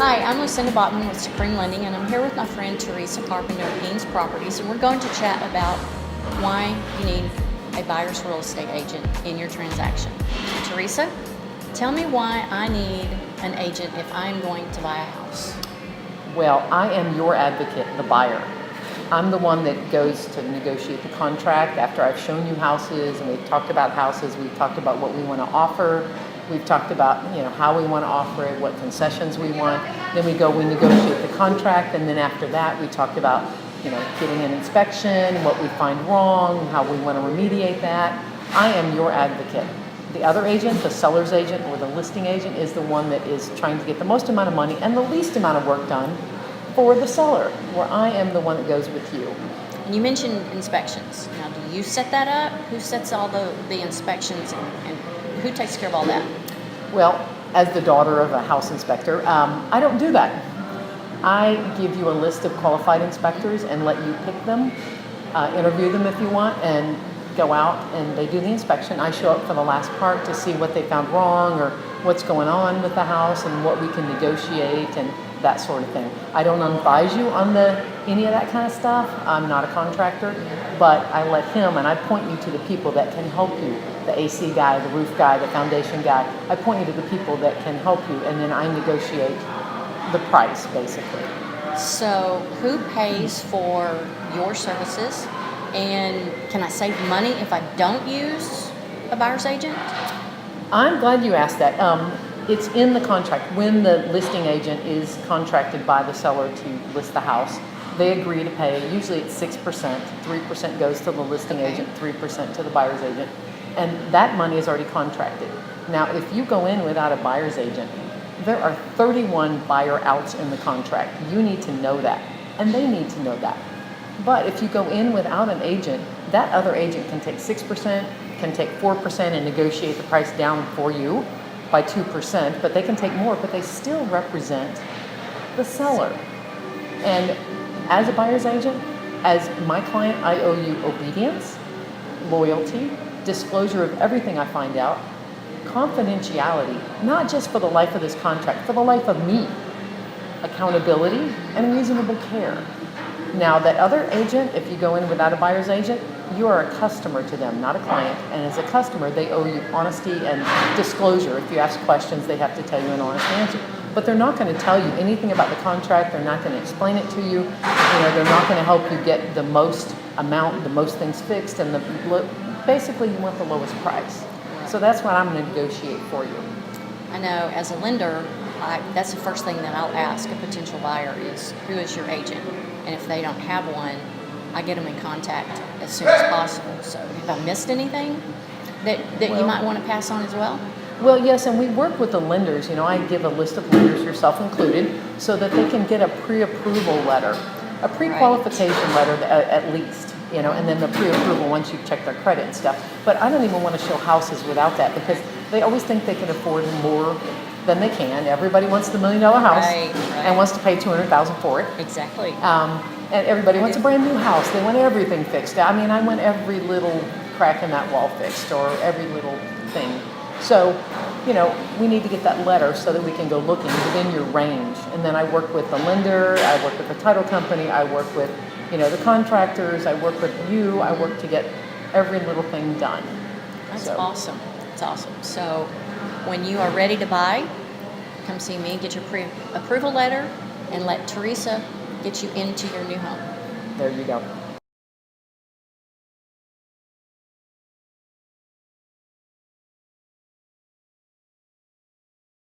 Hi, I'm Lucinda Bachman with Supreme Lending, and I'm here with my friend Teresa Carpenter of Haynes Properties, and we're going to chat about why you need a buyer's real estate agent in your transaction. Teresa, tell me why I need an agent if I'm going to buy a house. Well, I am your advocate, the buyer. I'm the one that goes to negotiate the contract after I've shown you houses and we've talked about houses, we've talked about what we want to offer, we've talked about how we want to offer it, what concessions we want. Then we negotiate the contract, and then after that we talked about getting an inspection, what we find wrong, how we want to remediate that. I am your advocate. The other agent, the seller's agent or the listing agent, is the one that is trying to get the most amount of money and the least amount of work done for the seller, where I am the one that goes with you. And you mentioned inspections. Now, do you set that up? Who sets all the inspections and who takes care of all that? Well, as the daughter of a house inspector, I don't do that. I give you a list of qualified inspectors and let you pick them, interview them if you want, and go out and they do the inspection. I show up for the last part to see what they found wrong or what's going on with the house and what we can negotiate and that sort of thing. I don't advise you on any of that kind of stuff. I'm not a contractor, but I let him, and I point you to the people that can help you. The AC guy, the roof guy, the foundation guy. I point you to the people that can help you, and then I negotiate the price, basically. So who pays for your services? And can I save money if I don't use a buyer's agent? I'm glad you asked that. It's in the contract. When the listing agent is contracted by the seller to list the house, they agree to pay. Usually it's 6%. 3% goes to the listing agent, 3% to the buyer's agent. And that money is already contracted. Now, if you go in without a buyer's agent, there are 31 buyer outs in the contract. You need to know that, and they need to know that. But if you go in without an agent, that other agent can take 6%, can take 4% and negotiate the price down for you by 2%, but they can take more, but they still represent the seller. And as a buyer's agent, as my client, I owe you obedience, loyalty, disclosure of everything I find out, confidentiality, not just for the life of this contract, for the life of me, accountability, and reasonable care. Now, that other agent, if you go in without a buyer's agent, you are a customer to them, not a client. And as a customer, they owe you honesty and disclosure. If you ask questions, they have to tell you an honest answer. But they're not going to tell you anything about the contract. They're not going to explain it to you. They're not going to help you get the most amount, the most things fixed, and basically you want the lowest price. So that's what I'm going to negotiate for you. I know as a lender, that's the first thing that I'll ask a potential buyer is, who is your agent? And if they don't have one, I get them in contact as soon as possible. So have I missed anything that you might want to pass on as well? Well, yes, and we work with the lenders. I give a list of lenders, yourself included, so that they can get a pre-approval letter, a pre-qualification letter at least, and then the pre-approval once you've checked their credit and stuff. But I don't even want to show houses without that because they always think they can afford more than they can. Everybody wants the $1 million house and wants to pay $200,000 for it. Exactly. And everybody wants a brand new house. They want everything fixed. I mean, I want every little crack in that wall fixed or every little thing. So, we need to get that letter so that we can go looking within your range. And then I work with the lender, I work with the title company, I work with, the contractors, I work with you, I work to get every little thing done. That's awesome. That's awesome. So when you are ready to buy, come see me, get your pre-approval letter, and let Teresa get you into your new home. There you go.